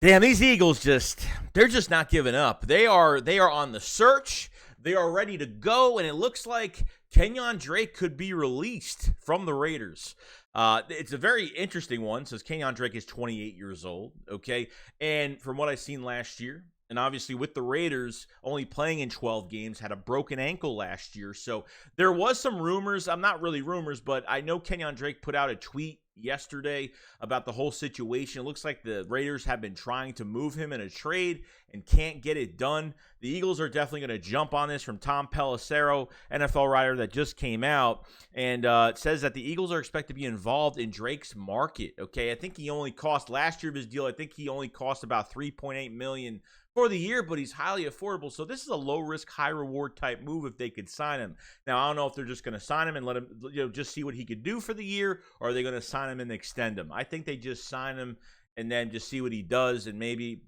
Damn, these Eagles they're just not giving up. They are on the search. They are ready to go, and it looks like Kenyan Drake could be released from the Raiders. It's a very interesting one, since Kenyan Drake is 28 years old, okay? And from what I've seen last year, and obviously with the Raiders only playing in 12 games, had a broken ankle last year. So there was some rumors. I'm not really rumors, but I know Kenyan Drake put out a tweet yesterday about the whole situation. It looks like the Raiders have been trying to move him in a trade and can't get it done. The Eagles are definitely going to jump on this, from Tom Pelissero, NFL writer that just came out, and it says that the Eagles are expected to be involved in Drake's market. Okay, I think he only cost last year of his deal. I think he only cost about $3.8 million for the year, but he's highly affordable. So this is a low-risk, high-reward type move if they could sign him. Now, I don't know if they're just going to sign him and let him, just see what he could do for the year, or are they going to sign him and extend him? I think they just sign him and then just see what he does. And maybe,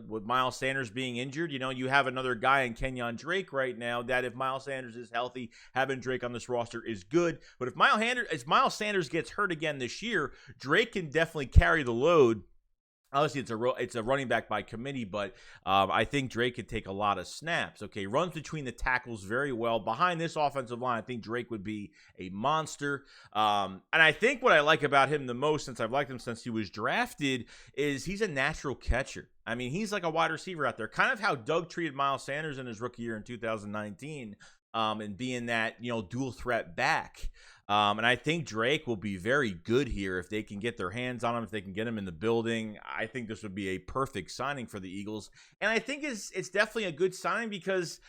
with Miles Sanders being injured, you have another guy in Kenyan Drake right now that, if Miles Sanders is healthy, having Drake on this roster is good. But if Miles Sanders gets hurt again this year, Drake can definitely carry the load. Obviously, it's a running back by committee, but I think Drake could take a lot of snaps. Okay, runs between the tackles very well. Behind this offensive line, I think Drake would be a monster. And I think what I like about him the most, since I've liked him since he was drafted, is he's a natural catcher. I mean, he's like a wide receiver out there, kind of how Doug treated Miles Sanders in his rookie year in 2019, and being that, dual threat back. And I think Drake will be very good here if they can get their hands on him, if they can get him in the building. I think this would be a perfect signing for the Eagles. And I think it's definitely a good signing because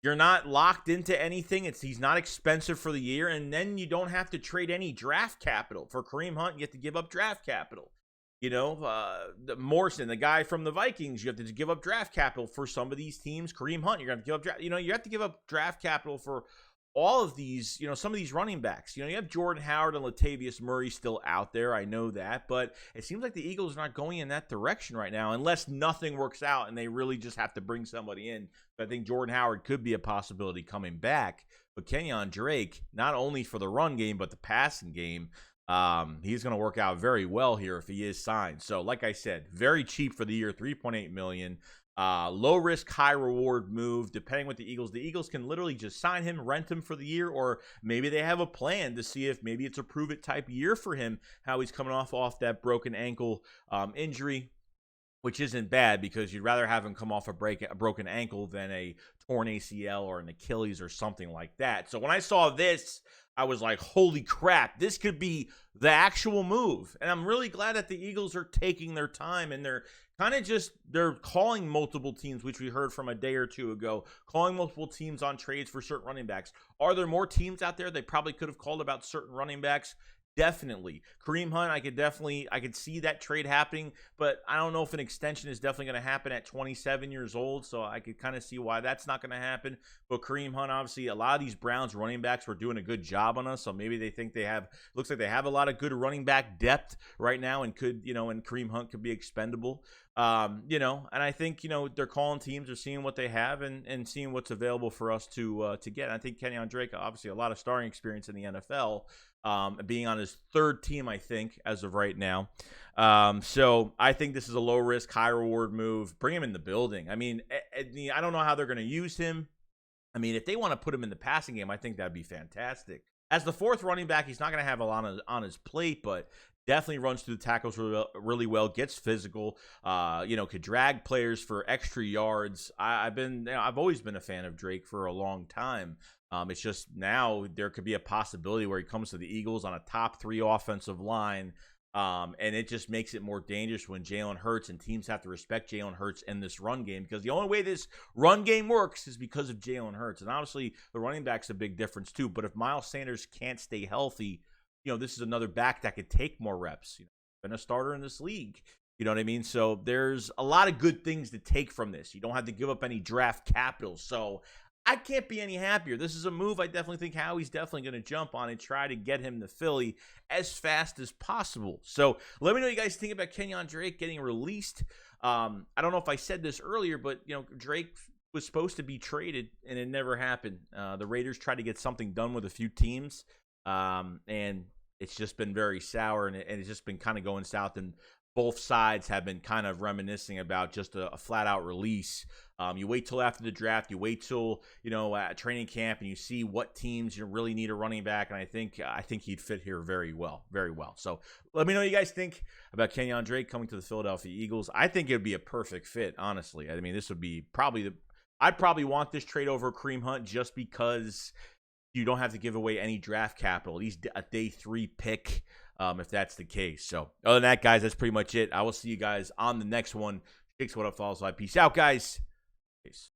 you're not locked into anything. He's not expensive for the year, and then you don't have to trade any draft capital. For Kareem Hunt, you have to give up draft capital. Morrison, the guy from the Vikings, you have to give up draft capital for some of these teams. Kareem Hunt, you're going to give up draft. You have to give up draft capital for all of these, some of these running backs. You have Jordan Howard and Latavius Murray still out there. I know that, but it seems like the Eagles are not going in that direction right now, unless nothing works out and they really just have to bring somebody in. I think Jordan Howard could be a possibility coming back, but Kenyan Drake, not only for the run game but the passing game, he's going to work out very well here if he is signed. So, like I said, very cheap for the year, $3.8 million. Low risk, high reward move. Depending with the Eagles can literally just sign him, rent him for the year, or maybe they have a plan to see if maybe it's a prove it type year for him, how he's coming off that broken ankle injury, which isn't bad, because you'd rather have him come off a broken ankle than a torn ACL or an Achilles or something like that. So when I saw this, I was like, holy crap, this could be the actual move. And I'm really glad that the Eagles are taking their time, and they're they're calling multiple teams, which we heard from a day or two ago, calling multiple teams on trades for certain running backs. Are there more teams out there they probably could have called about certain running backs? Definitely. Kareem Hunt, I could see that trade happening, but I don't know if an extension is definitely going to happen at 27 years old, so I could kind of see why that's not going to happen. But Kareem Hunt, obviously, a lot of these Browns running backs were doing a good job on us, so maybe they think looks like they have a lot of good running back depth right now, and could, and Kareem Hunt could be expendable. And I think, they're calling teams, they're seeing what they have and seeing what's available for us to get. And I think Kenyan Drake, obviously a lot of starting experience in the NFL, being on his third team, I think, as of right now. So I think this is a low risk, high reward move. Bring him in the building. I mean, I don't know how they're going to use him. I mean, if they want to put him in the passing game, I think that'd be fantastic. As the fourth running back, he's not going to have a lot on his plate, but definitely runs through the tackles really well, gets physical, could drag players for extra yards. I've always been a fan of Drake for a long time. It's just now there could be a possibility where he comes to the Eagles on a top 3 offensive line, and it just makes it more dangerous when Jalen Hurts, and teams have to respect Jalen Hurts in this run game, because the only way this run game works is because of Jalen Hurts. And obviously the running back's a big difference too, but if Miles Sanders can't stay healthy, this is another back that could take more reps. Been a starter in this league. You know what I mean? So there's a lot of good things to take from this. You don't have to give up any draft capital. So I can't be any happier. This is a move I definitely think Howie's definitely going to jump on and try to get him to Philly as fast as possible. So let me know what you guys think about Kenyan Drake getting released. I don't know if I said this earlier, but Drake was supposed to be traded and it never happened. The Raiders tried to get something done with a few teams, and it's just been very sour, and it's just been kind of going south. And both sides have been kind of reminiscing about just a flat-out release. You wait till after the draft. You wait till, at training camp, and you see what teams really need a running back. And I think he'd fit here very well, very well. So let me know what you guys think about Kenyan Drake coming to the Philadelphia Eagles. I think it would be a perfect fit, honestly. I mean, this would be I'd probably want this trade over Kareem Hunt just because you don't have to give away any draft capital. At least a day 3 pick, if that's the case. So other than that, guys, that's pretty much it. I will see you guys on the next one. SHAKESQUAD follows live. Peace out, guys. Peace.